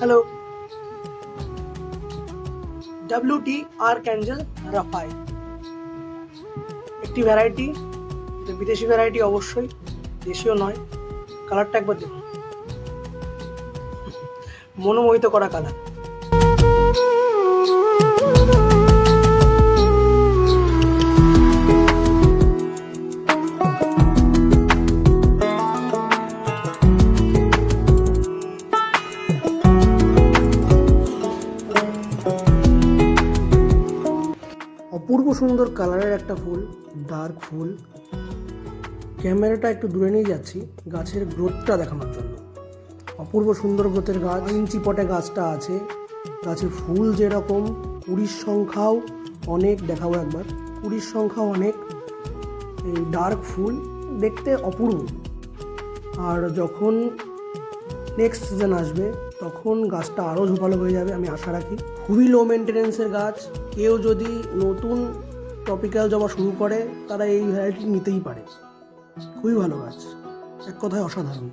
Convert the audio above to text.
Hello, WT আর্কঅ্যাঞ্জেল Rafai একটি variety, বিদেশি variety অবশ্যই, দেশীয় নয়। কালারটা একবার দেখুন, মনোমোহিত করা কালার। অপূর্ব সুন্দর কালারের একটা ফুল, ডার্ক ফুল। ক্যামেরাটা একটু দূরে নিয়ে যাচ্ছি গাছের গ্রোথটা দেখানোর জন্য। অপূর্ব সুন্দর গ্রোথের গাছ, 2 ইঞ্চি পটে গাছটা আছে। গাছের ফুল যেরকম, কুড়ির সংখ্যাও অনেক, দেখাবো একবার। কুড়ির সংখ্যাও অনেক। এই ডার্ক ফুল দেখতে অপূর্ব। আর যখন নেক্সট সিজন আসবে তখন গাছটা আরও ঝোপালো হয়ে যাবে, আমি আশা রাখি। খুবই লো মেনটেনেন্সের গাছ। কেউ যদি নতুন টপিক্যাল জবা শুরু করে তারা এই ভ্যারাইটি নিতেই পারে। খুবই ভালো গাছ, এক কথায় অসাধারণ।